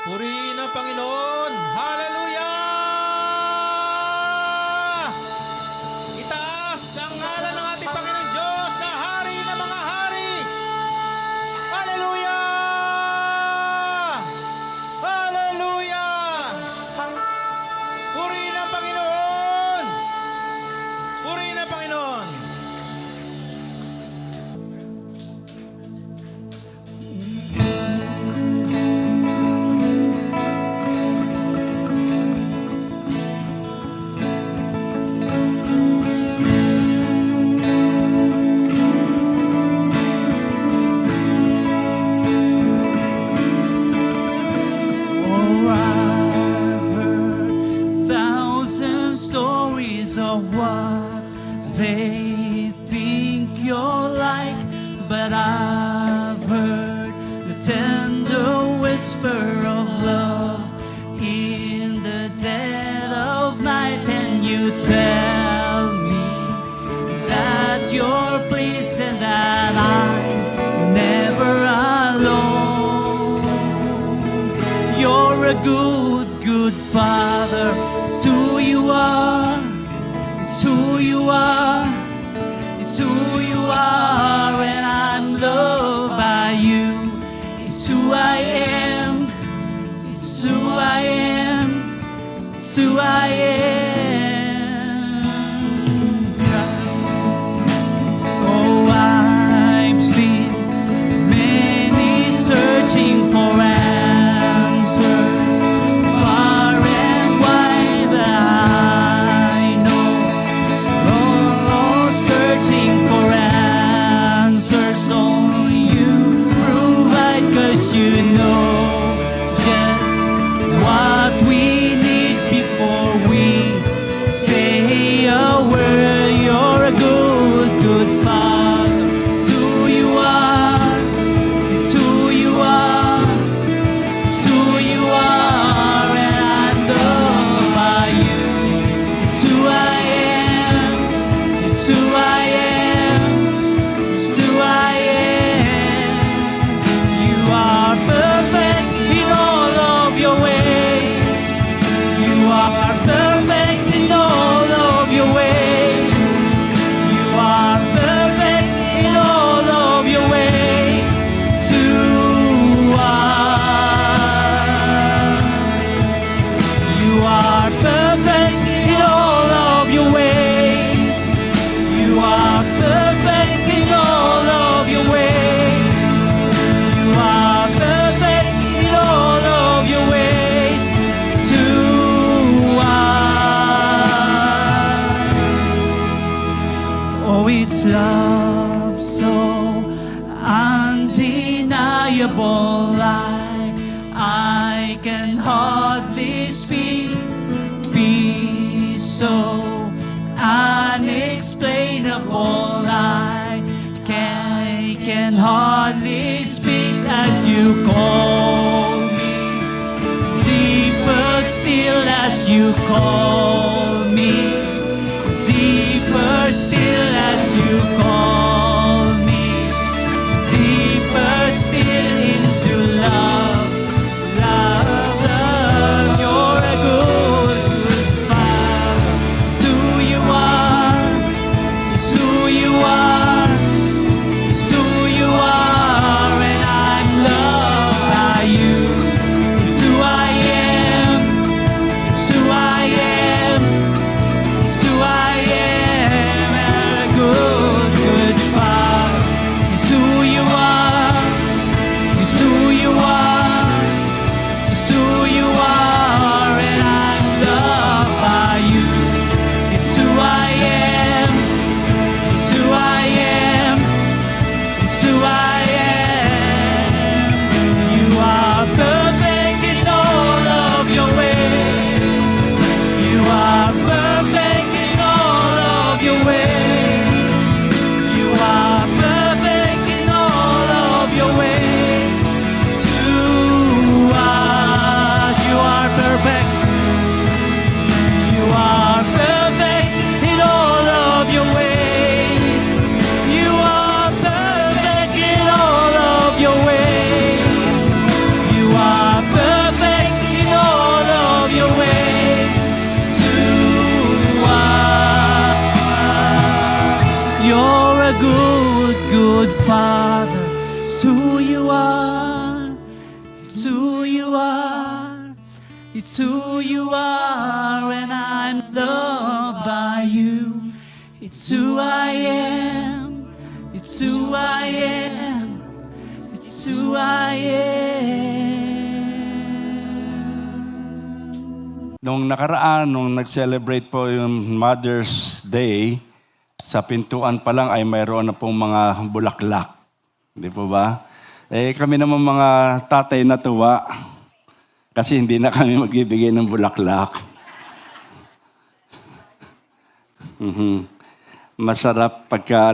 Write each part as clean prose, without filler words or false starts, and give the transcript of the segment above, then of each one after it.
Purihin ang Panginoon. Hallelujah! Itaas ang ngalan ng ating Panginoon Diyos na hari ng mga hari. Hallelujah! Hallelujah! Purihin ang Panginoon. Purihin ang Panginoon. Oh, I've heard thousand stories of what they think you're like, but I've heard the tender whisper of love in the dead of night, and you tell me that you're pleased and that I'm never alone. You're a good, good father. It's who you are. It's who you are. It's who you are. And I'm loved by you. It's who I am. It's who I am. It's who I am. Oh, I've seen many searching for answers far and wide, but I know we're all searching for answers. Only you provide, 'cause you know just what we need before we say a word. You're a good, good father. It's who you are. It's who you are. It's who you are, and I'm loved by you. It's who I am. It's who I am. It's who I am. You are perfect in all of your ways. You are perfect in all of your ways. You are perfect in all of your ways to us. You are perfect in all of your ways. You are perfect in all of your ways. You are perfect in all of your ways to us. Oh, it's love so undeniable. I can hardly speak. Peace so unexplainable. I can hardly speak as you call me. Deeper still as you call me. Deeper still as you call me. Deeper still into love. Love, love. You're a good, good father. It's who you are. It's who you are. It's who you are, and I'm loved by you. It's who I am. It's who I am. good Father. It's who you are. It's who you are. It's who you are, and I'm loved by you. It's who I am. It's who I am. It's who I am. Nung nakaraan, nung nag-celebrate po yung Mother's Day, sa pintuan pa lang ay mayroon na pong mga bulaklak. Di po ba? Eh kami naman mga tatay natuwa kasi hindi na kami magbibigay ng bulaklak. Masarap pagka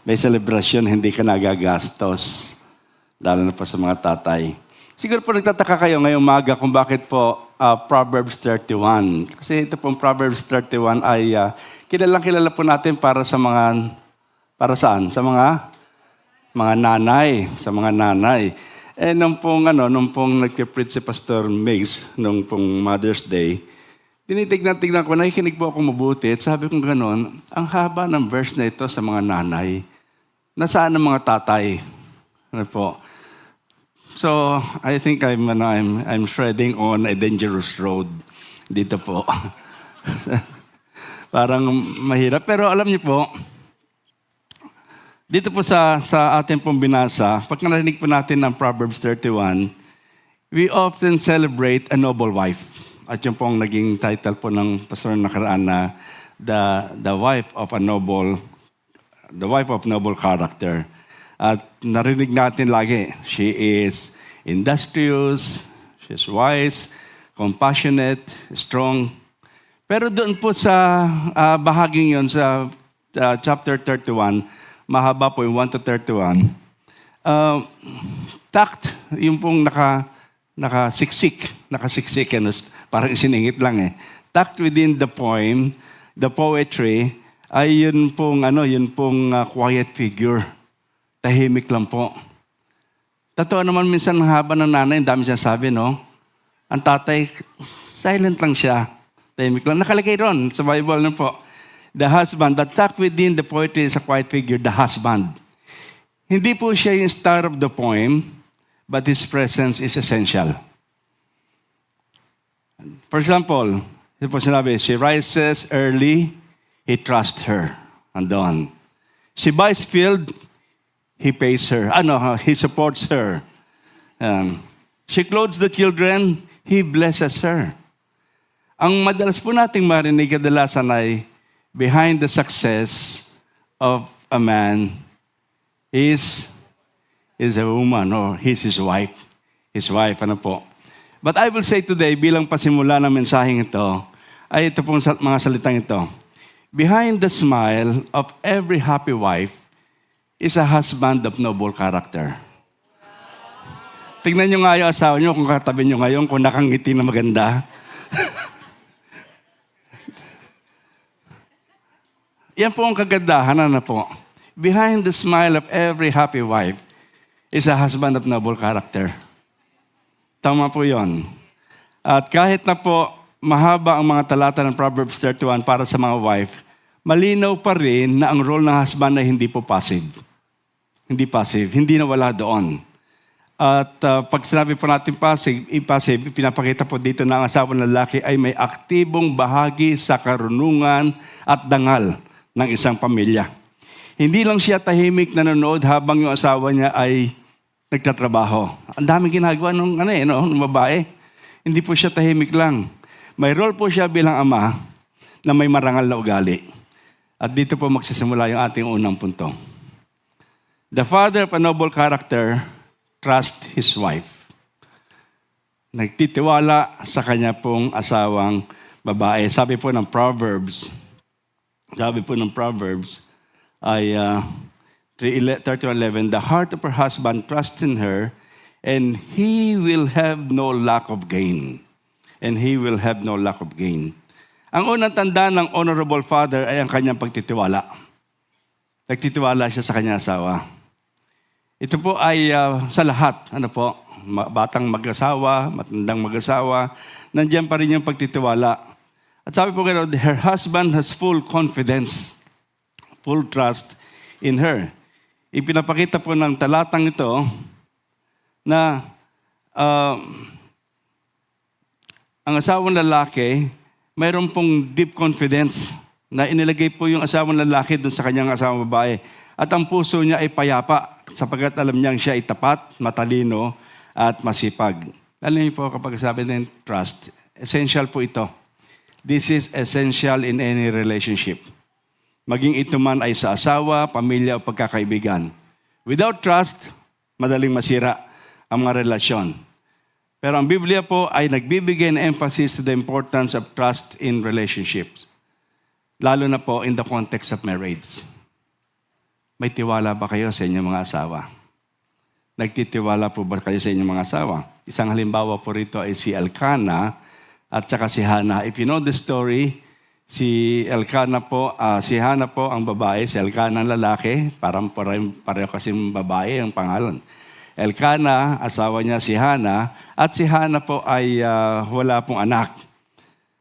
may celebration, hindi ka nagagastos. Lalo na po sa mga tatay. Siguro po nagtataka kayo ngayong umaga kung bakit po Proverbs 31. Kasi ito pong Proverbs 31 ay kilala po natin para saan? Sa mga nanay, sa mga nanay. Eh nung pong nagpe-preach si Pastor Migs nung pong Mother's Day, tinitignan ko, nakikinig po ako mabuti at sabi ko gano'n, ang haba ng verse na ito sa mga nanay. Nasaan ang mga tatay? Ano po? So, I think I'm treading on a dangerous road dito po. Parang mahirap. Pero alam niyo po, dito po sa ating pong binasa, pag narinig po natin ng Proverbs 31, we often celebrate a noble wife. At yung pong naging title po ng pastor nakaraan na the wife of noble character. At narinig natin lagi, she is industrious, she's wise, compassionate, strong. Pero doon po sa bahaging yon sa chapter 31, mahaba po yung 1 to 31, tact, yung pong nakasiksik, parang isiningit lang eh. Tact within the poem, the poetry, ay yun pong quiet figure. Tahimik lang po. Totoo naman minsan ang haba ng nanay, ang dami siya sabi, no? Ang tatay, silent lang siya. Tahimik lang. Nakalagay ron sa Bible na po. The husband, the tact within the poetry is a quiet figure, the husband. Hindi po siya yung star of the poem, but his presence is essential. For example, ito po sinabi, she rises early, he trusts her. Andon. She buys field, he pays her. He supports her. She clothes the children, he blesses her. Ang madalas po nating marinig kadalasan ay behind the success of a man is a woman or he's his wife. His wife, po. But I will say today, bilang pasimula ng mensaheng ito, ay ito pong mga salitang ito. Behind the smile of every happy wife is a husband of noble character. Tignan nyo nga yung asawa nyo kung katabi nyo ngayon, kung nakangiti na maganda. Yan po ang kagandahan, po. Behind the smile of every happy wife is a husband of noble character. Tama po yon. At kahit na po mahaba ang mga talata ng Proverbs 31 para sa mga wife, malinaw pa rin na ang role ng husband ay hindi po passive. Hindi passive, hindi nawala doon. At pag sinabi po natin passive, pinapakita po dito na ang asawa ng lalaki ay may aktibong bahagi sa karunungan at dangal ng isang pamilya. Hindi lang siya tahimik na nanonood habang yung asawa niya ay nagtatrabaho. Ang daming ginagawa ng babae. Hindi po siya tahimik lang. May role po siya bilang ama na may marangal na ugali. At dito po magsisimula yung ating unang punto. The father of a noble character trusts his wife. Nagtitiwala sa kanya pong asawang babae. Sabi po ng Proverbs ay 31:11, the heart of her husband trusts in her, and he will have no lack of gain. And he will have no lack of gain. Ang unang tanda ng honorable father ay ang kanyang pagtitiwala. Nagtitiwala siya sa kanyang asawa. Ito po ay sa lahat, batang mag-asawa, matandang mag-asawa, nandiyan pa rin yung pagtitiwala. At sabi po gano'n, her husband has full confidence, full trust in her. ipinapakita po ng talatang ito na ang asawang lalaki, mayroon pong deep confidence na inilagay po yung asawang lalaki doon sa kanyang asawang babae. At ang puso niya ay payapa sapagkat alam niyang siya ay tapat, matalino, at masipag. Alam niyo po kapag sabi ng trust, essential po ito. This is essential in any relationship. Maging ito man ay sa asawa, pamilya o pagkakaibigan. Without trust, madaling masira ang mga relasyon. Pero ang Biblia po ay nagbibigay ng emphasis to the importance of trust in relationships. Lalo na po in the context of marriage. May tiwala ba kayo sa inyong mga asawa? Nagtitiwala po ba kayo sa inyong mga asawa? Isang halimbawa po rito ay si Elkanah at saka si Hannah. If you know the story, si Elkanah po, si Hannah po ang babae, si Elkanah ang lalaki, parang pareho kasing babae ang pangalan. Elkanah, asawa niya si Hannah, at si Hannah po ay wala pong anak.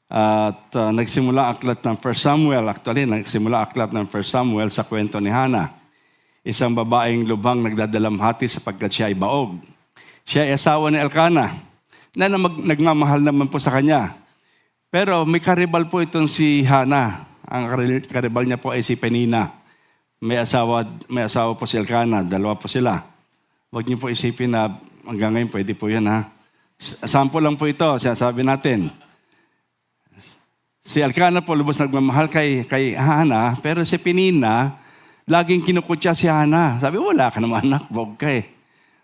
At nagsimula ang aklat ng 1 Samuel, nagsimula aklat ng 1 Samuel sa kwento ni Hannah. Isang babaeng lubhang nagdadalamhati sapagkat siya ay baog. Siya ay asawa ni Elkanah, na nagmamahal naman po sa kanya. Pero may karibal po itong si Hannah. Ang karibal niya po ay si Penina. May asawa po si Elkanah, dalawa po sila. Huwag niyo po isipin na hanggang ngayon pwede po yan ha. Sample lang po ito, sinasabi natin. Si Elkanah po lubos nagmamahal kay Hannah, pero si Penina, laging kinukutya si Hannah. Sabi, wala ka naman anak, bog ka eh.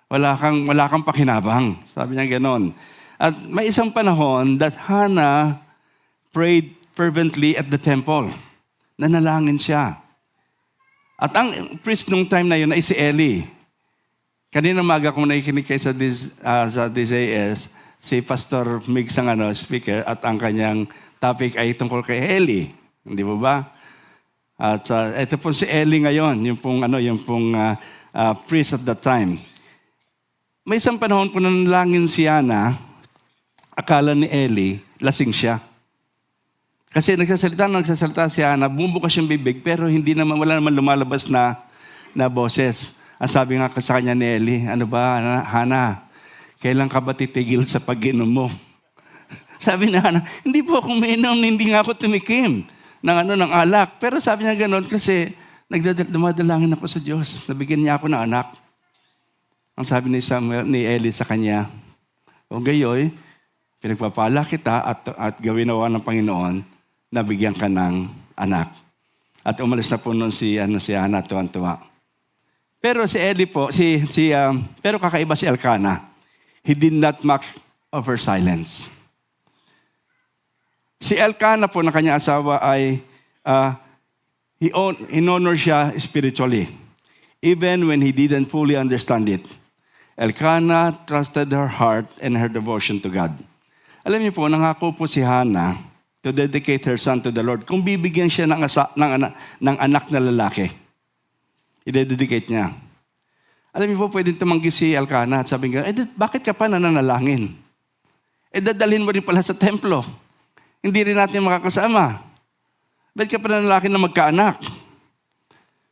Wala kang pakinabang. Sabi niya gano'n. At may isang panahon that Hannah prayed fervently at the temple. Nanalangin siya. At ang priest nung time na yun ay si Eli. Kanina maga kung nakikinig kayo sa DZAS, si Pastor Migs ang speaker at ang kanyang topic ay tungkol kay Eli. Hindi mo ba? At ito po si Eli ngayon, yung pong priest at that time. May isang panahon po nanalangin si Hannah, akala ni Eli, lasing siya. Kasi nagsasalita si Hannah, bumubukas yung bibig, pero wala naman lumalabas na boses. Ang sabi nga sa kanya ni Eli, ano ba, Hannah, kailan ka ba titigil sa pag-inom mo? Sabi na Hannah, hindi po ako uminom, hindi nga ako tumikim ng alak. Pero sabi niya gano'n kasi dumadalangin ako sa Diyos, nabigyan niya ako ng anak. Ang sabi ni Eli sa kanya, o gayoy, pinagpapala kita at gawin nawa ng Panginoon, nabigyan ka ng anak. At umalis na po noon si Hannah, tuwan-tuwa. Pero si Eli po, pero kakaiba si Elkanah. He did not mock of her silence. Si Elkanah po na kanyang asawa ay in-honor siya spiritually. Even when he didn't fully understand it. Elkanah trusted her heart and her devotion to God. Alam niyo po, nangako po si Hannah to dedicate her son to the Lord. Kung bibigyan siya ng anak na lalaki, i-dedicate niya. Alam niyo po, pwedeng tumanggi si Elkanah at sabi nga, bakit ka pa nananalangin? Dadalhin mo rin pala sa templo. Hindi rin natin makakasama. Bakit ka pa nananalangin na magkaanak?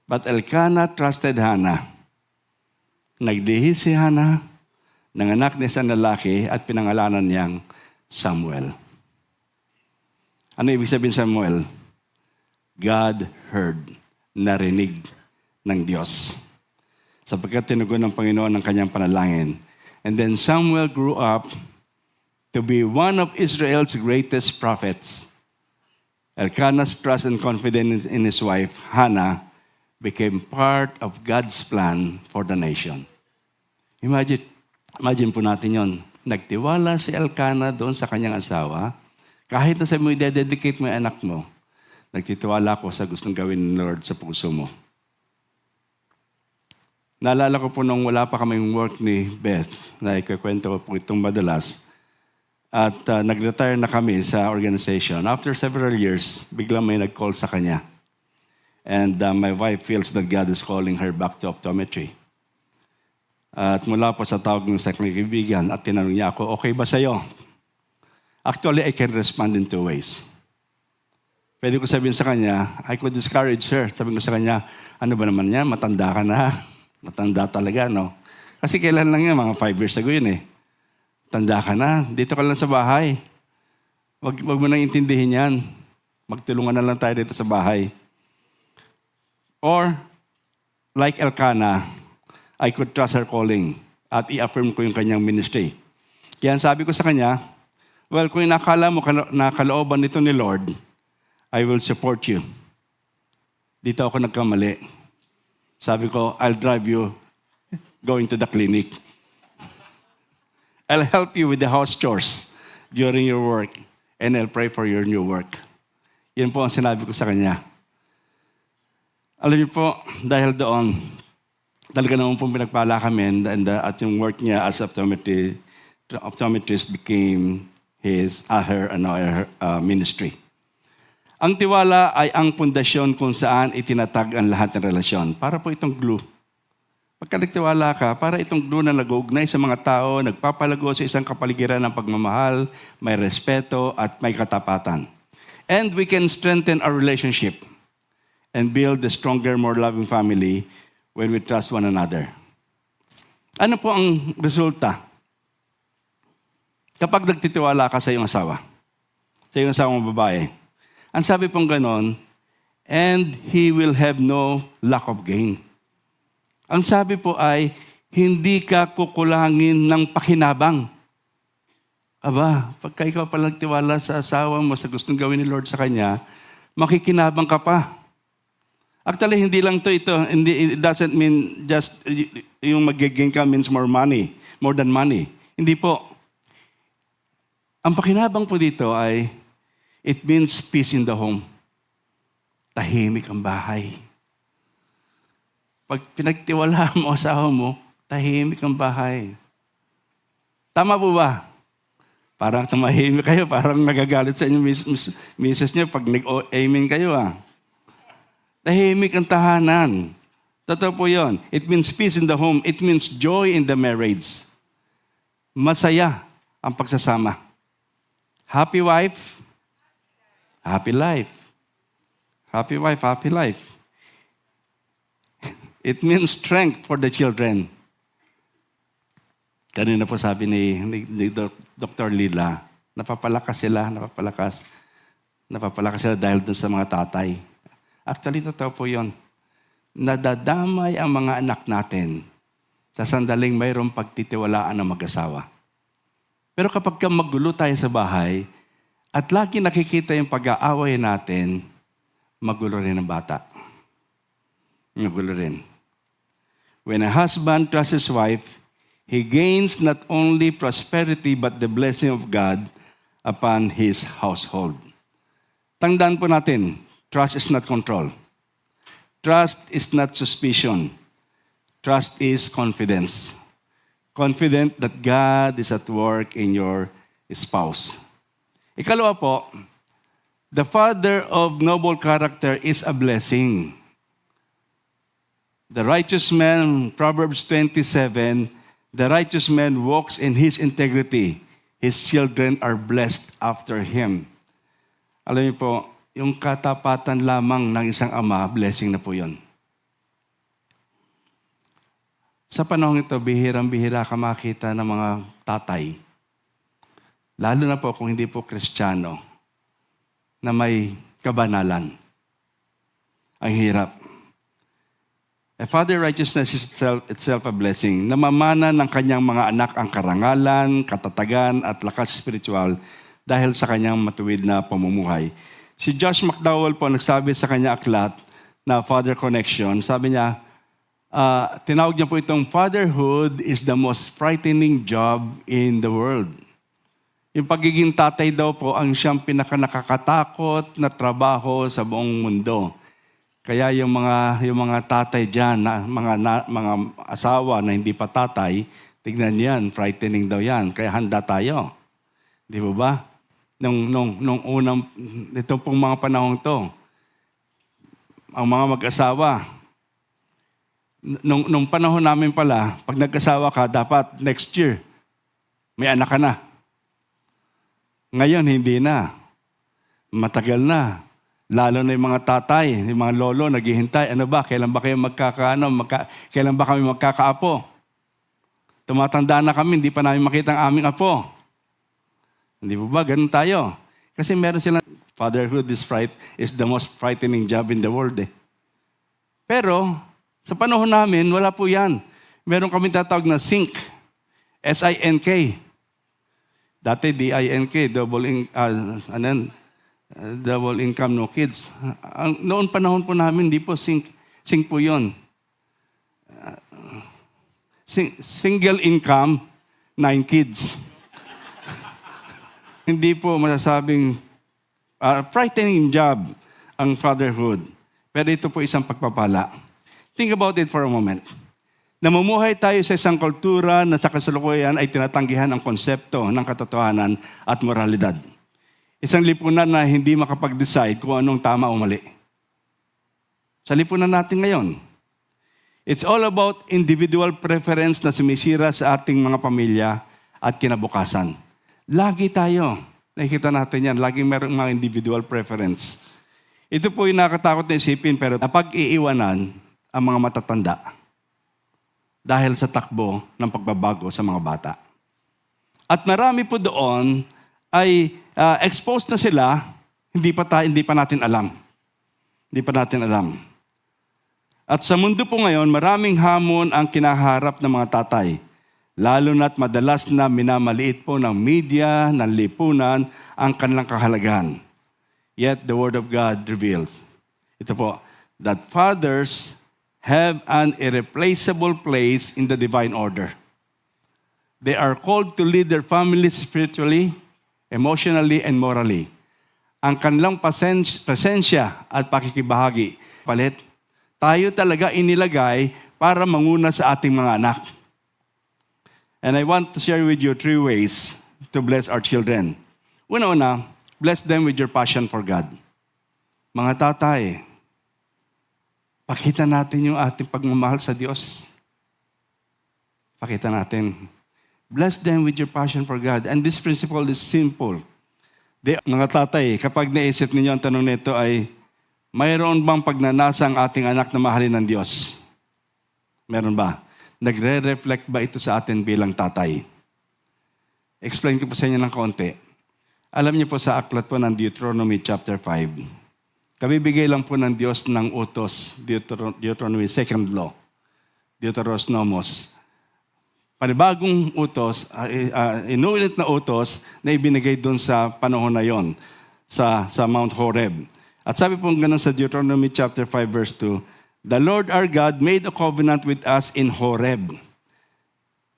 But Elkanah trusted Hannah. Nagdihi si Hannah, nanganak niya sa lalaki at pinangalanan niyang Samuel. Ano ibig sabihin Samuel? God heard, narinig ng Diyos. Sapagkat tinugon ng Panginoon ang kanyang panalangin. And then Samuel grew up to be one of Israel's greatest prophets. Elkanah's trust and confidence in his wife, Hannah, became part of God's plan for the nation. Imagine po natin yon. Nagtiwala si Elkanah doon sa kanyang asawa. Kahit na sabi mo, i-dedicate mo yung anak mo, nagtitiwala ko sa gustong gawin ng Lord sa puso mo. Naalala ko po nung wala pa kaming work ni Beth, na ikakwento ko po itong madalas, at nag-retire na kami sa organization. After several years, biglang may nag-call sa kanya. And my wife feels that God is calling her back to optometry. At mula po sa tawag ng sakong kaibigan at tinanong niya ako, okay ba sa'yo? Actually, I can respond in two ways. Pwede ko sabihin sa kanya, I could discourage her. Sabi ko sa kanya, ano ba naman yan? Matanda ka na. Matanda talaga, no? Kasi kailan lang yan, mga 5 years ago yun eh. Tanda ka na, dito ka lang sa bahay. Wag mo nang intindihin yan. Magtulungan na lang tayo dito sa bahay. Or, like Elkanah, I could trust her calling at i-affirm ko yung kanyang ministry. Kaya sabi ko sa kanya, well, kung inakala mo na kalooban nito ni Lord, I will support you. Dito ako nagkamali. Sabi ko, I'll drive you going to the clinic. I'll help you with the house chores during your work, and I'll pray for your new work. Yan po ang sinabi ko sa kanya. Alam niyo po, dahil doon, talaga naman po pinagpala kami at yung work niya as optometrist became her ministry. Ang tiwala ay ang pundasyon kung saan itinatag ang lahat ng relasyon. Para po itong glue. Pagka nagtiwala ka, para itong glue na nag-uugnay sa mga tao, nagpapalago sa isang kapaligiran ng pagmamahal, may respeto at may katapatan. And we can strengthen our relationship and build a stronger, more loving family when we trust one another. Ano po ang resulta? Kapag nagtitiwala ka sa iyong asawa, sa iyong asawang babae, ang sabi pong ganon, and he will have no lack of gain. Ang sabi po ay, hindi ka kukulangin ng pakinabang. Aba, pagka ikaw pala nagtiwala sa asawa mo sa gustong gawin ni Lord sa kanya, makikinabang ka pa. Actually, hindi lang ito. It doesn't mean just yung mag-gain ka means more than money. Hindi po. Ang pakinabang po dito ay, it means peace in the home. Tahimik ang bahay. Pag pinagtiwalaan mo asawa mo, tahimik ang bahay. Tama po ba? Parang tumahimik kayo, parang nagagalit sa inyo misis niyo pag nag-amen kayo Tahimik ang tahanan. Totoo po yun. It means peace in the home. It means joy in the marriage. Masaya ang pagsasama. Happy wife, happy life. Happy wife, happy life. It means strength for the children. Kanina po sabi ni Dr. Lila, napapalakas sila dahil dun sa mga tatay. Actually, totoo po yun. Nadadamay ang mga anak natin sa sandaling mayroong pagtitiwalaan ng mag-asawa. Pero kapag magulo tayo sa bahay at lagi nakikita yung pag-aaway natin, magulo rin ang bata. Magulo rin. When a husband trusts his wife, he gains not only prosperity but the blessing of God upon his household. Tandaan po natin, trust is not control. Trust is not suspicion. Trust is confidence. Confident that God is at work in your spouse. Ikalawa po, the father of noble character is a blessing. The righteous man, Proverbs 27, the righteous man walks in his integrity. His children are blessed after him. Alam niyo po, yung katapatan lamang ng isang ama, blessing na po yun. Sa panahon ito, bihirang-bihira ka makita ng mga tatay, lalo na po kung hindi po Kristiyano, na may kabanalan. Ang hirap. A father righteousness is itself a blessing. Namamana ng kanyang mga anak ang karangalan, katatagan at lakas spiritual dahil sa kanyang matuwid na pamumuhay. Si Josh McDowell po nagsabi sa kanya aklat na Father Connection. Sabi niya, tinawag niya po itong fatherhood is the most frightening job in the world. Yung pagiging tatay daw po ang siyang pinakanakakatakot na trabaho sa buong mundo. Kaya yung mga tatay diyan, mga asawa na hindi pa tatay, tignan yan, frightening daw yan. Kaya handa tayo. Di ba? Nung unang, ito pong mga panahon to, ang mga mag-asawa, nung panahon namin pala, pag nag-asawa ka, dapat next year, may anak ka na. Ngayon, hindi na. Matagal na. Lalo na yung mga tatay, yung mga lolo, naghihintay. Ano ba, kailan ba kayo kailan ba kami magkakaapo? Tumatanda na kami, hindi pa namin makita ang aming apo. Hindi po ba? Ganun tayo. Kasi meron silang, fatherhood is the most frightening job in the world eh. Pero, sa panahon namin, wala po yan. Meron kami tatawag na SINK. S-I-N-K. Dati D-I-N-K, double income, no kids. Noon panahon po namin, hindi po SINK. SINK po yun. Single income, 9 kids. Hindi po masasabing frightening job ang fatherhood. Pero ito po isang pagpapala. Think about it for a moment. Namumuhay tayo sa isang kultura na sa kasalukuyan ay tinatanggihan ang konsepto ng katotohanan at moralidad. Isang lipunan na hindi makapag-decide kung anong tama o mali. Sa lipunan natin ngayon, it's all about individual preference na sumisira sa ating mga pamilya at kinabukasan. Lagi tayo, nakikita natin yan, laging mayroong mga individual preference. Ito po yung nakakatakot na isipin, pero napag-iiwanan ang mga matatanda dahil sa takbo ng pagbabago sa mga bata. At marami po doon ay exposed na sila, hindi pa natin alam. Hindi pa natin alam. At sa mundo po ngayon, maraming hamon ang kinaharap ng mga tatay. Lalo na't madalas na minamaliit po ng media, ng lipunan, ang kanilang kahalagahan. Yet the Word of God reveals, ito po, that fathers have an irreplaceable place in the divine order. They are called to lead their families spiritually, emotionally, and morally. Ang kanilang presensya at pakikibahagi, palit, tayo talaga inilagay para manguna sa ating mga anak. And I want to share with you 3 ways to bless our children. Una-una, bless them with your passion for God. Mga tatay, pakita natin yung ating pagmamahal sa Diyos. Pakita natin. Bless them with your passion for God. And this principle is simple. Mga tatay, kapag naisip ninyo ang tanong nito ay, mayroon bang pagnanasa ang ating anak na mahalin ng Diyos? Meron ba? Nagre-reflect ba ito sa atin bilang tatay? Explain ko po sa inyo ng kaunti. Alam niyo po sa aklat po ng Deuteronomy chapter 5, kabibigay lang po ng Diyos ng utos, Deuteronomy 2nd law, Deuteronomos. Panibagong utos, inuulit na utos na ibinigay doon sa panahon na yon, sa Mount Horeb. At sabi po ganun sa Deuteronomy chapter 5 verse 2, the Lord our God made a covenant with us in Horeb.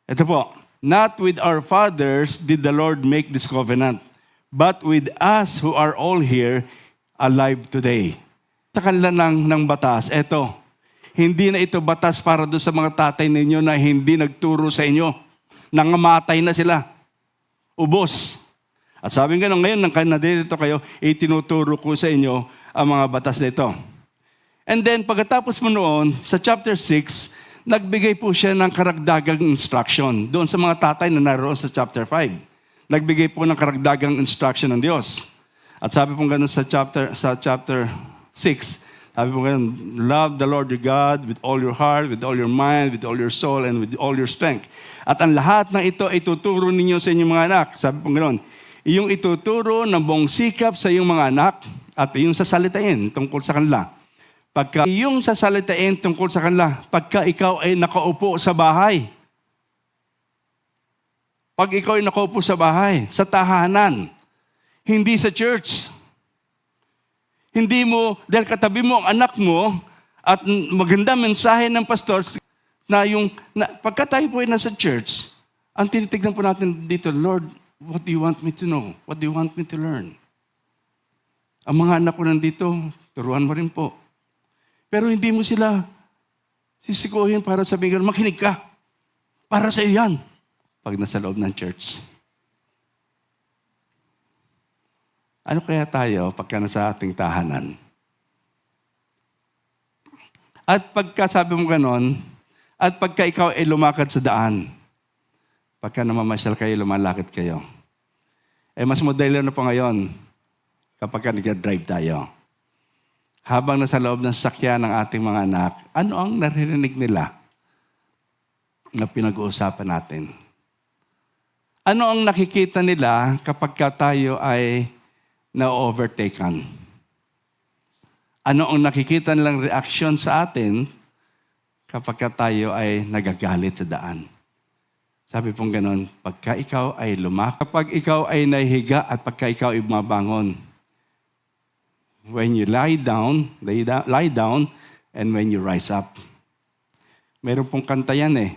Ito po, not with our fathers did the Lord make this covenant, but with us who are all here alive today. Sa kanila ng batas, eto, hindi na ito batas para doon sa mga tatay ninyo na hindi nagturo sa inyo. Nangamatay na sila. Ubos. At sabi nga ngayon, nang nadito kayo, itinuturo ko sa inyo ang mga batas nito. And then, pagkatapos mo noon, sa chapter 6, nagbigay po siya ng karagdagang instruction doon sa mga tatay na naroon sa chapter 5. Nagbigay po ng karagdagang instruction ng Diyos. At sabi po gano'n sa chapter 6, sabi po gano'n, love the Lord your God with all your heart, with all your mind, with all your soul, and with all your strength. At ang lahat ng ito ay tuturo ninyo sa inyong mga anak. Sabi po gano'n, iyong ituturo ng buong sikap sa iyong mga anak at iyong sasalitain tungkol sa kanila. Pagka iyong sasalitain tungkol sa kanila, pagka ikaw ay nakaupo sa bahay. Pag ikaw ay nakaupo sa bahay, sa tahanan, hindi sa church. Hindi mo, dahil katabi mo ang anak mo, at maganda mensahe ng pastor, pagka tayo po ay nasa church, ang tinitignan po natin dito, Lord, what do you want me to know? What do you want me to learn? Ang mga anak ko nandito, turuan mo rin po. Pero hindi mo sila sisikuhin para sabihin, makinig ka. Para sa iyo yan. Pag nasa loob ng church. Ano kaya tayo pagka nasa ating tahanan? At pagka sabi mo ganon, at pagka ikaw ay lumakad sa daan, pagka namamasyal kayo, lumalakad kayo, mas modelo na po ngayon kapag nag-drive tayo. habang nasa loob ng sakyan ng ating mga anak, ano ang naririnig nila na pinag-uusapan natin? Ano ang nakikita nila kapag tayo ay na-overtaken? Ano ang nakikita nilang reaksyon sa atin kapag tayo ay nagagalit sa daan? Sabi pong ganon, pagka ikaw ay kapag ikaw ay nahihiga at pagka ikaw ay bumabangon, when you lie down, and when you rise up. Meron pong kanta yan eh.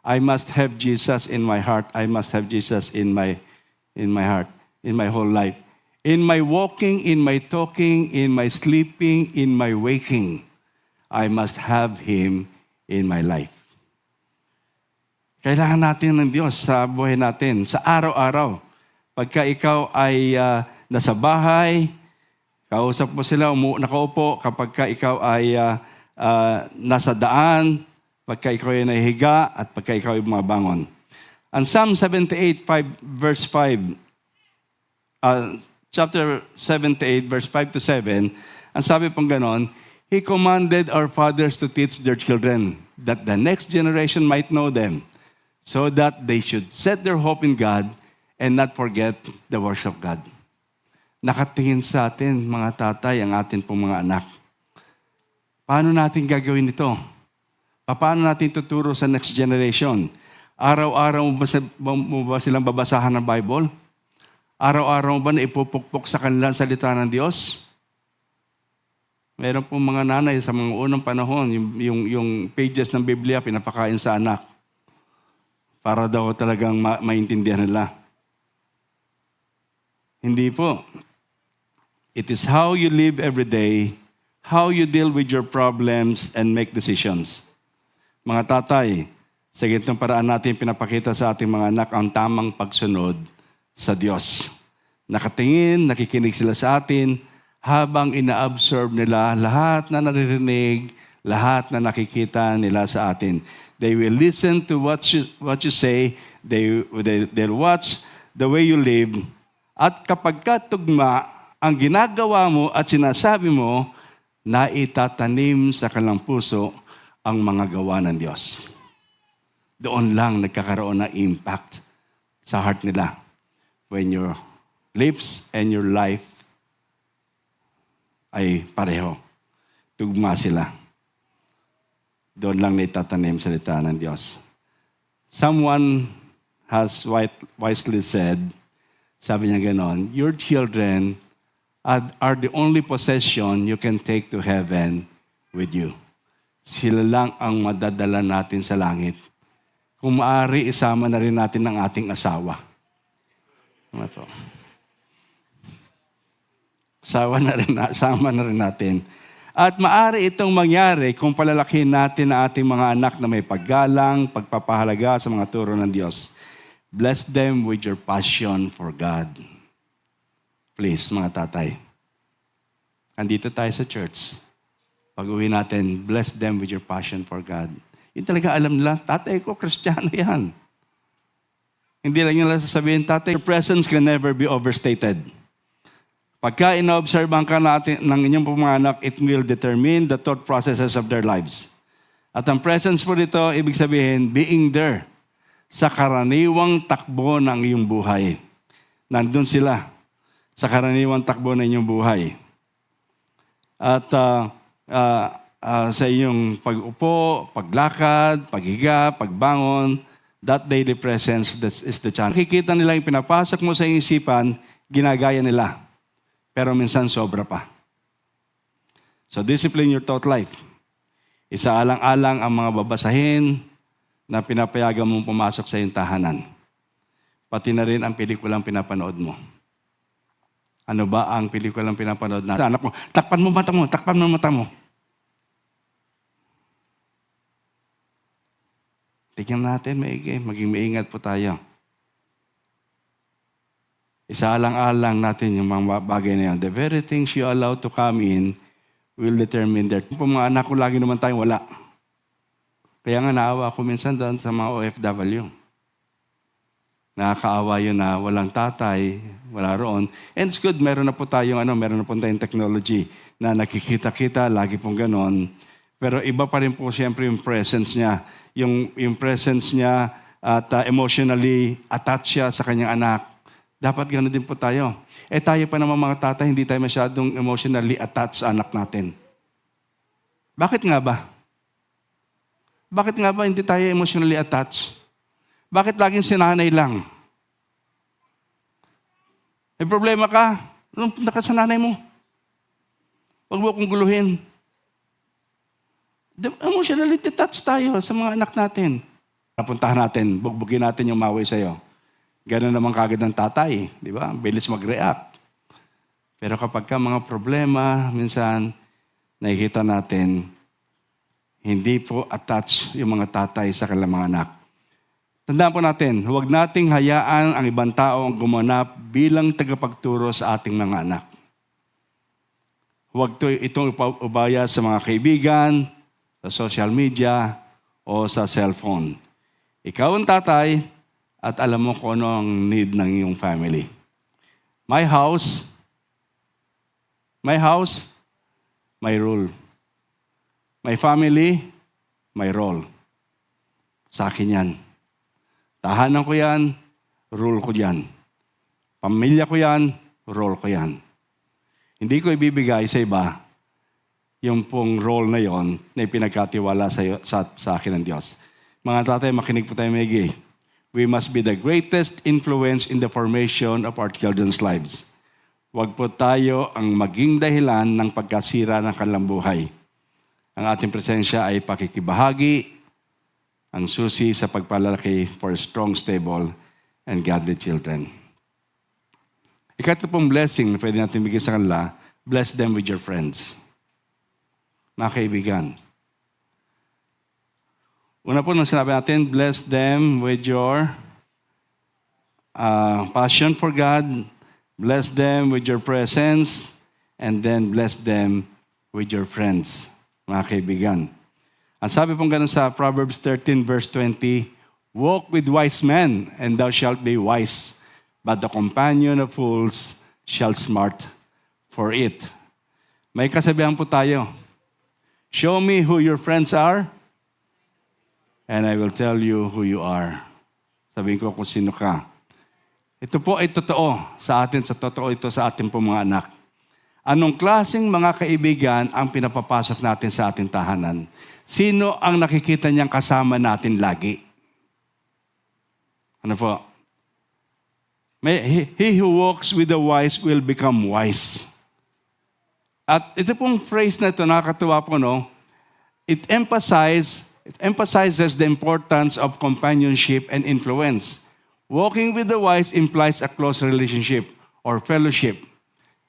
I must have Jesus in my heart. I must have Jesus in my heart, in my whole life. In my walking, in my talking, in my sleeping, in my waking, I must have Him in my life. Kailangan natin ng Diyos sa buhay natin, sa araw-araw. Pagka ikaw ay nasa bahay, kausap mo sila, nakaupo. Kapag ikaw ay nasa daan, pagka ikaw ay nahihiga, at pagka ikaw ay bumabangon. Ang Psalm 78, verse 5, chapter 78, verse 5 to 7, ang sabi pong ganon, He commanded our fathers to teach their children, that the next generation might know them, so that they should set their hope in God and not forget the works of God. Nakatingin sa atin, mga tatay, ang atin pong mga anak. Paano natin gagawin ito? Paano natin tuturo sa next generation? Araw-araw mo ba silang babasahan ng Bible? Araw-araw mo ba na ipupukpok sa kanilang salita ng Diyos? Meron pong mga nanay sa mga unang panahon, yung pages ng Biblia pinapakain sa anak para daw talagang maintindihan nila. Hindi po. It is how you live every day, how you deal with your problems and make decisions. Mga tatay, sa ganitong paraan natin pinapakita sa ating mga anak ang tamang pagsunod sa Diyos. Nakatingin, nakikinig sila sa atin habang ina-absorb nila lahat na naririnig, lahat na nakikita nila sa atin. They will listen to what you say, they'll watch the way you live, at kapag katugma ang ginagawa mo at sinasabi mo, na itatanim sa kanilang puso ang mga gawa ng Diyos. Doon lang nagkakaroon ng impact sa heart nila. When your lips and your life ay pareho. Tugma sila. Doon lang naitatanim salita ng Diyos. Someone has wisely said, sabi niya ganon, your children are the only possession you can take to heaven with you. Sila lang ang madadala natin sa langit. Kung maaari, isama na rin natin ang ating asawa. Ano po? Sama na rin natin. At maaari itong mangyari kung palalakihin natin ang ating mga anak na may paggalang, pagpapahalaga sa mga turo ng Diyos. Bless them with your passion for God. Please, mga tatay. Andito tayo sa church. Pag-uwi natin, bless them with your passion for God. Yun talaga alam nila, tatay ko, Kristiyano yan. Hindi lang nila sasabihin, tatay, your presence can never be overstated. Pagka ina-obserban ka natin ng inyong mga anak, it will determine the thought processes of their lives. At ang presence po dito, ibig sabihin, being there sa karaniwang takbo ng iyong buhay. Nandun sila sa karaniwang takbo ng inyong buhay. At sa iyong pag-upo, paglakad, paghiga, pagbangon, that daily presence is the challenge. Nakikita nila yung pinapasok mo sa iyong isipan, ginagaya nila. Pero minsan sobra pa. So discipline your thought life. Isaalang-alang ang mga babasahin na pinapayagan mong pumasok sa iyong tahanan. Pati na rin ang pelikulang pinapanood mo. Ano ba ang pelikulang pinapanood natin? Anak mo, takpan mo mata mo. Tignan natin, maging maingat po tayo. Isaalang-alang natin yung mga bagay na yan. The very things you allow to come in will determine their... Kung mga anak ko lagi naman tayong wala. Kaya nga naawa ako minsan doon sa mga OFW. Nakakaawa yun na walang tatay, wala roon. And it's good, meron na po tayong technology na nakikita-kita, lagi pong ganon. Pero iba pa rin po siyempre yung presence niya. Yung presence niya at emotionally attached siya sa kanyang anak. Dapat gano'n din po tayo. Tayo pa naman mga tatay, hindi tayo masyadong emotionally attached sa anak natin. Bakit nga ba? Bakit nga ba hindi tayo emotionally attached? Bakit laging sinanay lang? May problema ka? Punta ka sa nanay mo. Huwag mo akong guluhin. Emotionally detached tayo sa mga anak natin. Napuntahan natin, bugbugin natin yung maway sa'yo. Ganun naman kagad ng tatay, di ba? Bilis mag-react. Pero kapag ka mga problema, minsan, nakikita natin, hindi po attached yung mga tatay sa kanilang mga anak. Tandaan po natin, huwag nating hayaan ang ibang tao ang gumanap bilang tagapagturo sa ating mga anak. Huwag itong ubaya sa mga kaibigan, sa social media, o sa cellphone. Ikaw ang tatay at alam mo kung ano ang need ng iyong family. My house, my rule. My family, my role. Sa akin yan. Tahanan ko yan, rule ko yan. Pamilya ko yan, role ko yan. Hindi ko ibibigay sa iba yung pong role na yon na ipinagkatiwala sa akin ng Diyos. Mga tatay, makinig po tayo maigi. We must be the greatest influence in the formation of our children's lives. Huwag po tayo ang maging dahilan ng pagkasira ng kanilang buhay. Ang ating presensya ay pakikibahagi, ang susi sa pagpalalaki for strong, stable, and godly children. Ikatlo pong blessing na pwede natin bigyan sa kanila, bless them with your friends. Mga kaibigan. Una po nang sinabi natin, bless them with your passion for God, bless them with your presence, and then bless them with your friends. Mga kaibigan. Ang sabi pong ganun sa Proverbs 13 verse 20, walk with wise men, and thou shalt be wise, but the companion of fools shall smart for it. May kasabihan po tayo, show me who your friends are, and I will tell you who you are. Sabihin ko kung sino ka. Ito po ay totoo sa atin, sa totoo ito sa ating po mga anak. Anong klaseng mga kaibigan ang pinapapasok natin sa ating tahanan? Sino ang nakikita niyang kasama natin lagi? Ano po? He who walks with the wise will become wise. At ito pong phrase na ito, nakakatuwa po, no? It emphasizes the importance of companionship and influence. Walking with the wise implies a close relationship or fellowship.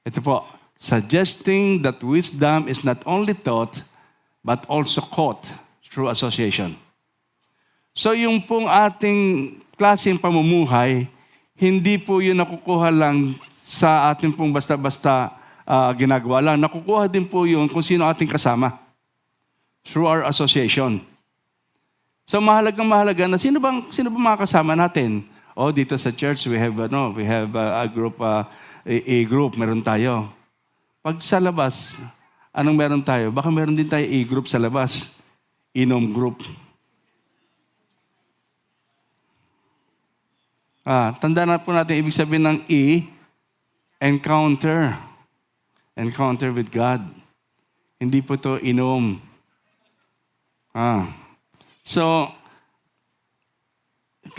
Ito po, suggesting that wisdom is not only taught, but also caught through association. So yung pong ating klaseng pamumuhay, hindi po yun nakukuha lang sa ating pong basta-basta ginagawa lang. Nakukuha din po yun kung sino ating kasama. Through our association. So mahalaga na sino bang mga kasama natin? Dito sa church we have a group, group meron tayo. Pag sa labas, anong meron tayo? Baka meron din tayo group sa labas. Inom group. Tandaan na po natin ibig sabihin ng encounter. Encounter with God. Hindi po to inom. So,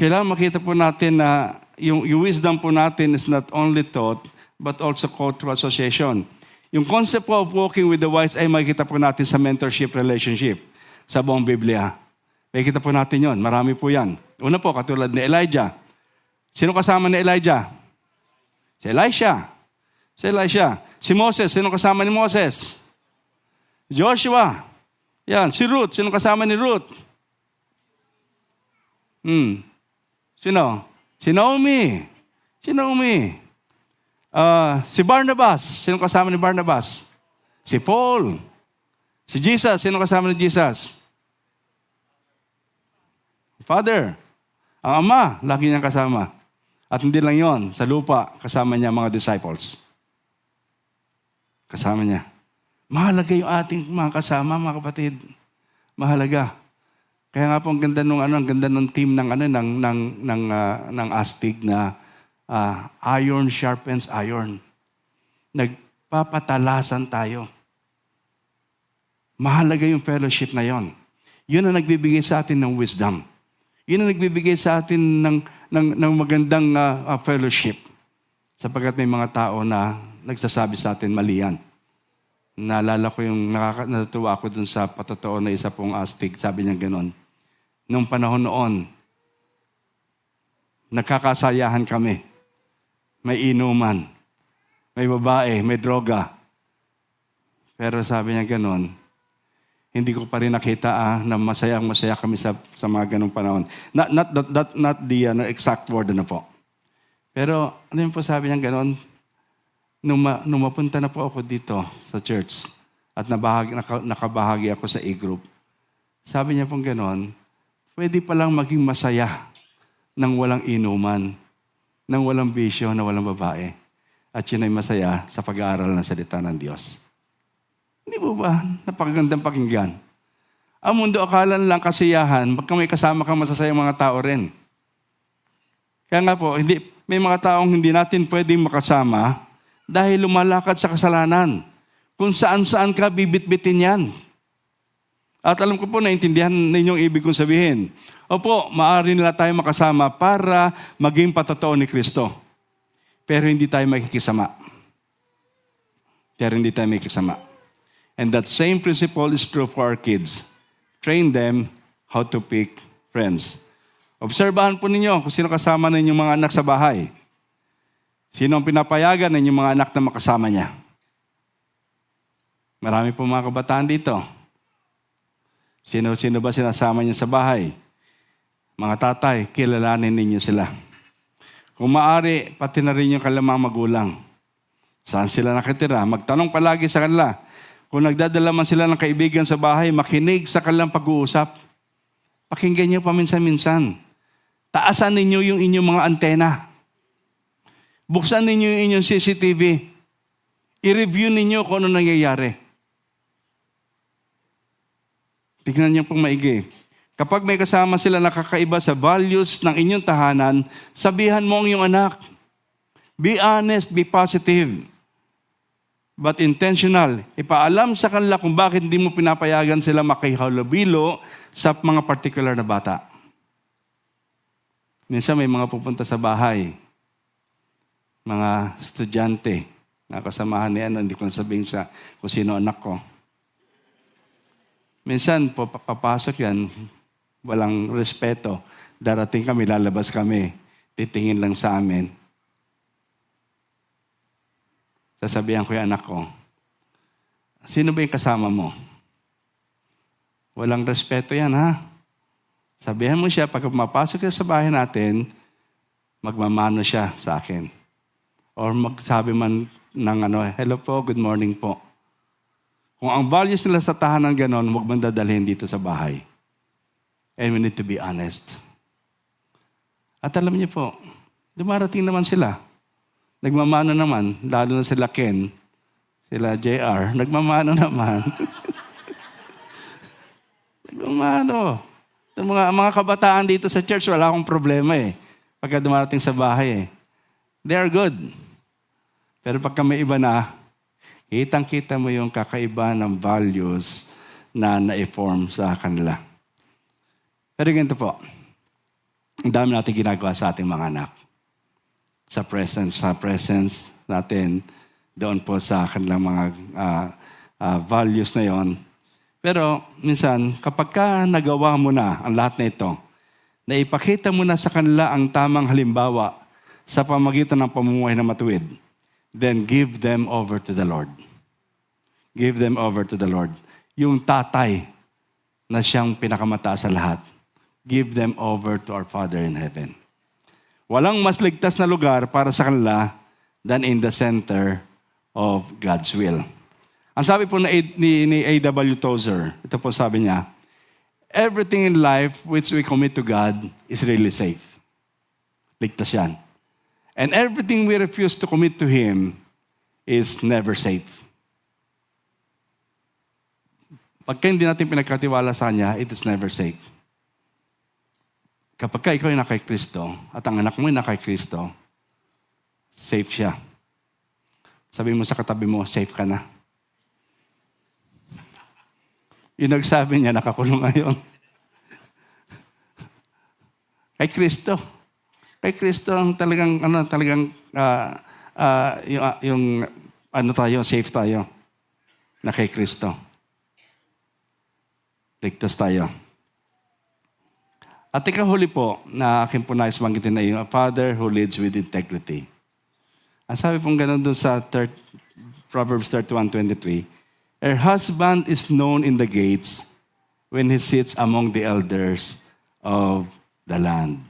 kailangan makita po natin na yung wisdom po natin is not only taught, but also caught through association. Yung concept of walking with the wise ay makikita po natin sa mentorship relationship sa buong Biblia. Makikita po natin yon. Marami po yan. Una po, katulad ni Elijah. Sino kasama ni Elijah? Si Elisha. Si Moses. Sino kasama ni Moses? Joshua. Yan. Si Ruth. Sino kasama ni Ruth? Sino? Si Naomi. Si Barnabas. Sino kasama ni Barnabas? Si Paul. Si Jesus. Sino kasama ni Jesus? Father. Ang Ama, lagi niyang kasama. At hindi lang yon, sa lupa, kasama niya mga disciples. Kasama niya. Mahalaga yung ating mga kasama, mga kapatid. Mahalaga. Kaya nga po ang ganda nung team ng Astig na iron sharpens iron. Nagpapatalasan tayo. Mahalaga yung fellowship na yon. Yun ang nagbibigay sa atin ng wisdom. Yun ang nagbibigay sa atin ng magandang fellowship. Sapagkat may mga tao na nagsasabi sa atin mali yan. Naalala ko yung natutuwa ako dun sa patotoo na isa pong Astig. Sabi niya ganon. Nung panahon noon, nagkakasayahan kami. May inuman, may babae, may droga. Pero sabi niya ganon, hindi ko pa rin nakita na masaya kami sa mga ganong panahon. Not the exact word na po. Pero ano yung po sabi niya ganon, nung mapunta na po ako dito sa church at nakabahagi ako sa e-group, sabi niya pong ganon, pwede palang maging masaya nang walang inuman, nang walang bisyo, na walang babae. At yun ay masaya sa pag-aaral ng salita ng Diyos. Hindi po ba napakagandang pakinggan? Ang mundo akala lang kasiyahan, pagka may kasama kang masasayang mga tao rin. Kaya nga po, may mga taong hindi natin pwedeng makasama dahil lumalakad sa kasalanan. Kung saan-saan ka, bibit-bitin yan. At alam ko po, naintindihan ninyong ibig kong sabihin. Opo, maaari nila tayo makasama para maging patotoo ni Kristo. Pero hindi tayo makikisama. And that same principle is true for our kids. Train them how to pick friends. Obserbahan po ninyo kung sino kasama ninyong mga anak sa bahay. Sino ang pinapayagan ninyong mga anak na makasama niya? Marami po mga kabataan dito. Sino ba sinasama niyo sa bahay? Mga tatay, kilalanin ninyo sila. Kung maaari, pati na rin yung kalamang magulang. Saan sila nakatira? Magtanong palagi sa kanila. Kung nagdadala man sila ng kaibigan sa bahay, makinig sa kanilang pag-uusap. Pakinggan niyo paminsan-minsan. Taasan ninyo yung inyong mga antena. Buksan ninyo yung inyong CCTV. I-review ninyo kung ano nangyayari. Tignan niyo pong maigi. Kapag may kasama sila nakakaiba sa values ng inyong tahanan, sabihan mo ang iyong anak. Be honest, be positive. But intentional. Ipaalam sa kanila kung bakit hindi mo pinapayagan sila makihalubilo sa mga particular na bata. Minsan may mga pupunta sa bahay, mga estudyante, na kasamahan ni hindi ko sabihin kung sino anak ko. Minsan po, papasok yan, walang respeto. Darating kami, lalabas kami, titingin lang sa amin. Sasabihan ko yung anak ko, sino ba yung kasama mo? Walang respeto yan, ha? Sabihan mo siya, pag mapasok siya sa bahay natin, magmamano siya sa akin. Or magsabi man ng hello po, good morning po. Kung ang values nila sa tahanan ganon, huwag man dadalhin dito sa bahay. And we need to be honest. At alam niyo po, dumarating naman sila. Nagmamano naman, lalo na sila Ken, sila JR, nagmamano naman. Nagmamano. Mga kabataan dito sa church, wala akong problema pagka dumarating sa bahay They are good. Pero pagka may iba na, kitang-kita mo yung kakaiba ng values na na-form sa kanila. Pero ganito po, ang dami natin ginagawa sa ating mga anak. Sa presence natin, doon po sa kanilang mga values na yon. Pero minsan, kapag ka nagawa mo na ang lahat na ito, na ipakita mo na sa kanila ang tamang halimbawa sa pamagitan ng pamumuhay na matuwid, then give them over to the Lord. Give them over to the Lord. Yung tatay na siyang pinakamataas sa lahat, give them over to our Father in heaven. Walang mas ligtas na lugar para sa kanila than in the center of God's will. Ang sabi po ni A.W. Tozer, ito po sabi niya, everything in life which we commit to God is really safe. Ligtas yan. And everything we refuse to commit to Him is never safe. pagka hindi natin pinagkatiwala sa Kanya, it is never safe. Kapag ka ikaw ay na kay Kristo at ang anak mo ay na kay Kristo, safe siya. Sabi mo sa katabi mo, safe ka na. Yung nagsabi niya, nakakulong ngayon. Kay Kristo. Kay Kristo ang talagang, safe tayo. Na kay Kristo. Ligtas tayo. At ikahuli po, na akin po nais banggitin na yung a father who leads with integrity. Ang sabi pong ganun doon sa Proverbs 31:23, her husband is known in the gates when he sits among the elders of the land.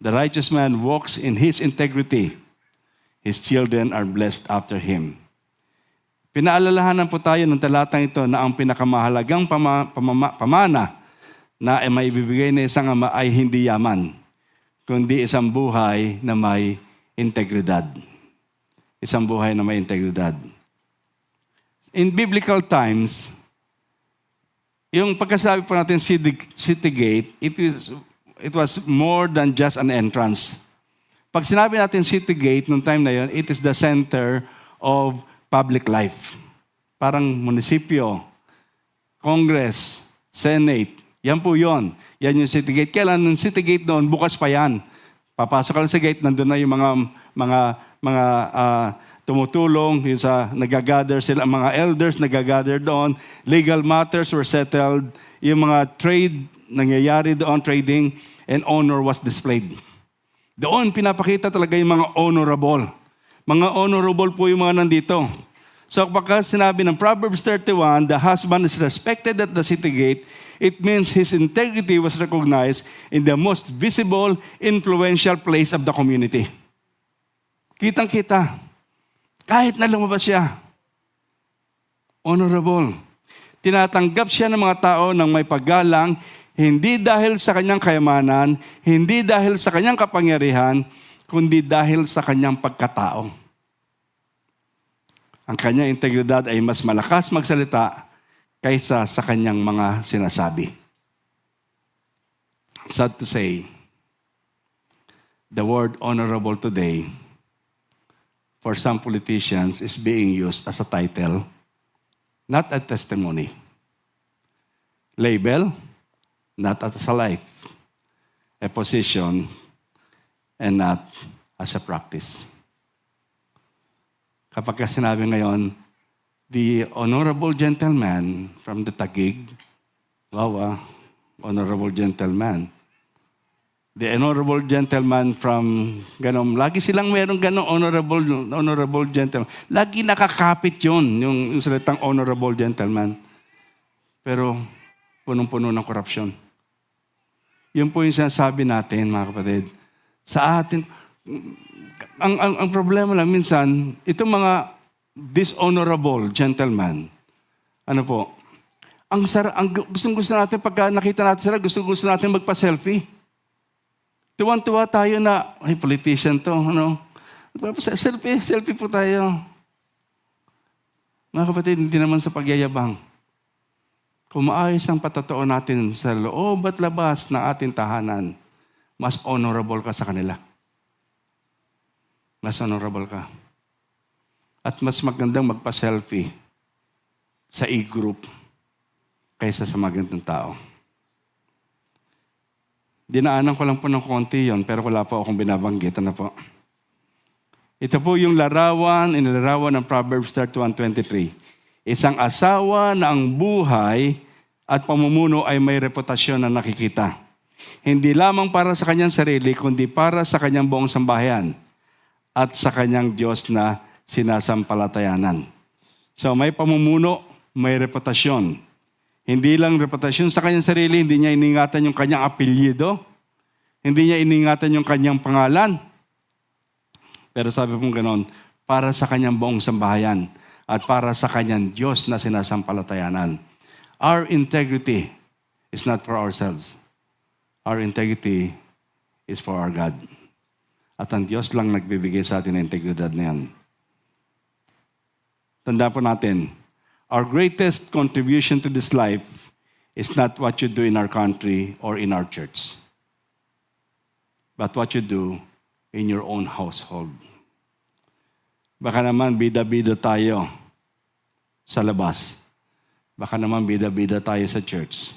The righteous man walks in his integrity. His children are blessed after him. Pinaalalahanan po tayo ng talatang ito na ang pinakamahalagang pamana na maibibigay na isang ama ay hindi yaman, kundi isang buhay na may integridad. Isang buhay na may integridad. In biblical times, yung pagkasabi po natin city gate, it was more than just an entrance. Pag sinabi natin city gate, nung time na yon, it is the center of public life. Parang munisipyo, Congress, Senate, yan po yon. Yan yung city gate. Kailan yung city gate doon, bukas pa yan. Papasok ka lang sa gate, nandun na yung mga tumutulong, yung sa nagagather sila, mga elders nagagather doon. Legal matters were settled. Yung mga trade, nangyayari doon, trading, and honor was displayed. Doon, pinapakita talaga yung mga honorable. Mga honorable po yung mga nandito. So, kapag sinabi ng Proverbs 31, the husband is respected at the city gate, it means his integrity was recognized in the most visible, influential place of the community. Kitang-kita. Kahit na lumabas siya. Honorable. Tinatanggap siya ng mga tao ng may paggalang, hindi dahil sa kanyang kayamanan, hindi dahil sa kanyang kapangyarihan, kundi dahil sa kanyang pagkatao. Ang kanyang integridad ay mas malakas magsalita kaysa sa kanyang mga sinasabi. Sad to say, the word honorable today for some politicians is being used as a title, not a testimony. Label, not as a life. A position, and not as a practice. Kapag sinabi ngayon, the honorable gentleman from the Taguig, honorable gentleman. The honorable gentleman from, lagi silang merong honorable gentleman. Lagi nakakapit yun, yung salitang honorable gentleman. Pero, punong-puno ng korupsyon. Yun po yung sinasabi natin, mga kapatid. Sa atin, ang problema lang minsan, itong mga dishonorable gentleman, gusto natin, pagka nakita natin sila, gusto natin magpa-selfie. Tuwan-tuwa tayo na, ay, politician to, selfie po tayo. Mga kapatid, hindi naman sa pagyayabang. Kung maayos ang patotoo natin sa loob at labas ng ating tahanan, mas honorable ka sa kanila. Mas honorable ka. At mas magandang magpa-selfie sa e-group kaysa sa magandang tao. Dinaanan ko lang po ng konti yon, pero wala po akong binabanggit. Po? Ito po yung inilarawan ng Proverbs 31:23. Isang asawa na ang buhay at pamumuno ay may reputasyon na nakikita. Hindi lamang para sa kanyang sarili, kundi para sa kanyang buong sambahayan at sa kanyang Diyos na sinasampalatayanan. So may pamumuno, may reputasyon. Hindi lang reputasyon sa kanyang sarili, hindi niya iningatan yung kanyang apelyido, hindi niya iningatan yung kanyang pangalan. Pero sabi pong ganon, para sa kanyang buong sambahayan at para sa kanyang Diyos na sinasampalatayanan. Our integrity is not for ourselves. Our integrity is for our God. At ang Diyos lang nagbibigay sa atin ng integridad na yan. Tanda po natin, our greatest contribution to this life is not what you do in our country or in our church, but what you do in your own household. Baka naman bida-bida tayo sa labas. Baka naman bida-bida tayo sa church.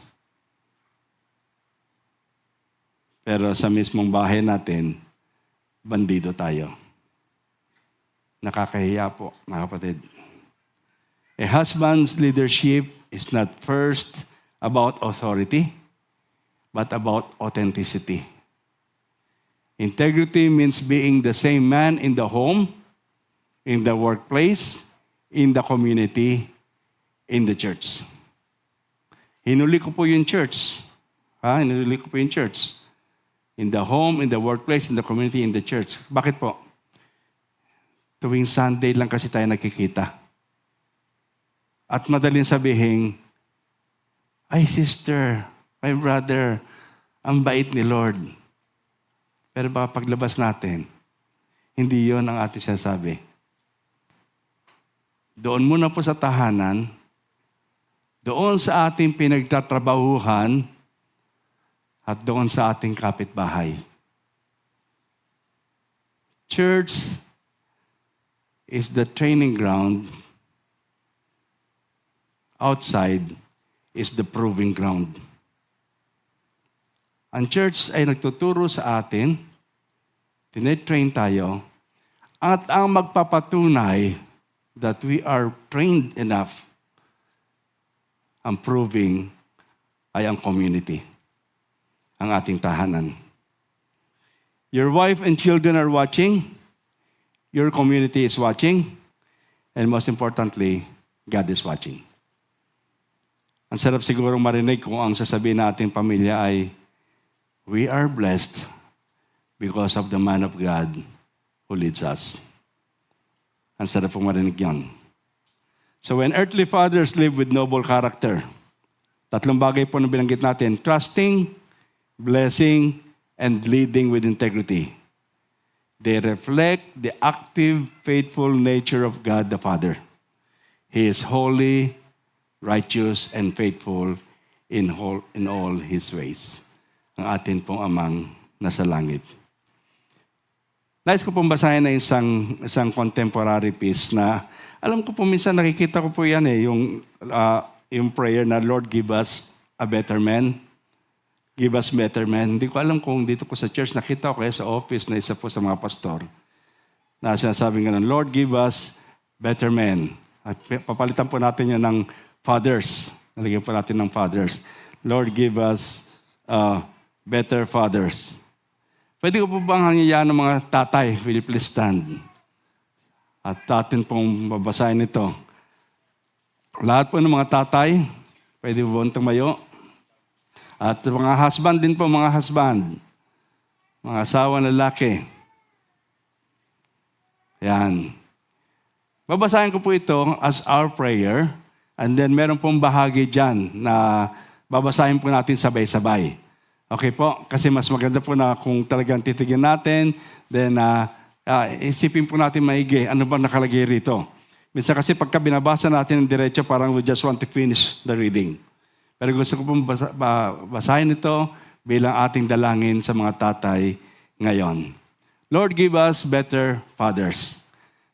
Pero sa mismong bahay natin, bandido tayo. Nakakahiya po, mga kapatid. A husband's leadership is not first about authority, but about authenticity. Integrity means being the same man in the home, in the workplace, in the community, in the church. Hinuli ko po yung church. Hinuli ko po yung church. In the home, in the workplace, in the community, in the church. Bakit po? Tuwing Sunday lang kasi tayo nakikita. At madaling sabihin, ay sister, my brother, ang bait ni Lord. Pero baka paglabas natin, hindi yon ang ating sinasabi. Doon muna po sa tahanan, doon sa ating pinagtatrabahuhan, at doon sa ating kapitbahay. Church is the training ground. Outside is the proving ground. Ang church ay nagtuturo sa atin, tinetrain tayo, at ang magpapatunay that we are trained enough, ang proving ay ang community, ang ating tahanan. Your wife and children are watching, your community is watching, and most importantly, God is watching. Ang sarap sigurong marinig kung ang sasabihin na ating pamilya ay, we are blessed because of the man of God who leads us. Ang sarap pong marinig yan. So when earthly fathers live with noble character, tatlong bagay po na binanggit natin, trusting, blessing, and leading with integrity. They reflect the active, faithful nature of God the Father. He is holy, righteous, and faithful in all His ways. Ang atin pong amang nasa langit. Nais ko pong basahin na isang contemporary piece na alam ko po minsan nakikita ko po yan yung prayer na Lord give us a better man. Give us better men. Hindi ko alam kung dito ko sa church, nakita ko kaya sa office na isa po sa mga pastor na sinasabi nga Lord, give us better men. At papalitan po natin yun ng fathers. Nalagyan po natin ng fathers. Lord, give us better fathers. Pwede ko po bang hangyayan ng mga tatay? Will you please stand? At atin pong babasahin ito. Lahat po ng mga tatay, pwede po bang tumayo? At mga husband din po, mga husband. Mga asawa na lalaki. Yan. Babasahin ko po ito as our prayer. And then meron pong bahagi dyan na babasahin po natin sabay-sabay. Okay po? Kasi mas maganda po na kung talagang titigyan natin, then isipin po natin maigi, ano ba nakalagay rito. Minsan kasi pagka binabasa natin ng diretso, parang we just want to finish the reading. Pero gusto ko pong basahin ito bilang ating dalangin sa mga tatay ngayon. Lord, give us better fathers.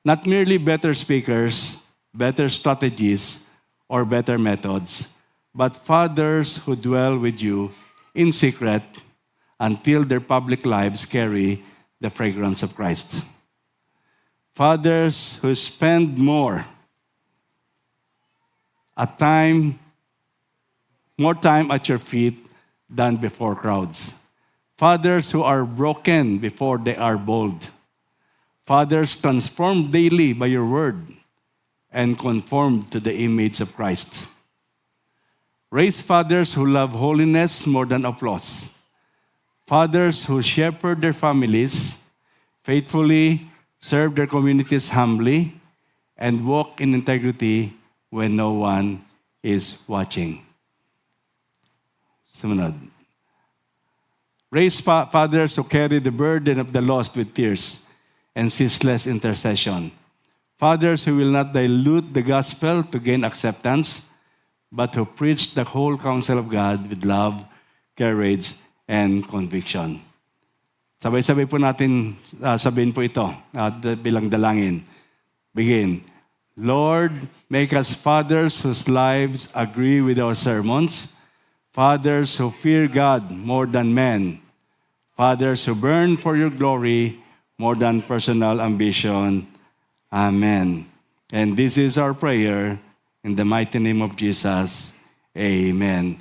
Not merely better speakers, better strategies, or better methods, but fathers who dwell with you in secret until their public lives carry the fragrance of Christ. Fathers who spend more time at your feet than before crowds. Fathers who are broken before they are bold. Fathers transformed daily by your word and conformed to the image of Christ. Raise fathers who love holiness more than applause. Fathers who shepherd their families, faithfully serve their communities humbly, and walk in integrity when no one is watching. Sumunod. Raise fathers who carry the burden of the lost with tears and ceaseless intercession. Fathers who will not dilute the gospel to gain acceptance, but who preach the whole counsel of God with love, courage, and conviction. Sabay-sabay po natin sabihin po ito bilang dalangin. Begin. Lord, make us fathers whose lives agree with our sermons, fathers who fear God more than men, fathers who burn for your glory more than personal ambition. Amen. And this is our prayer in the mighty name of Jesus. Amen.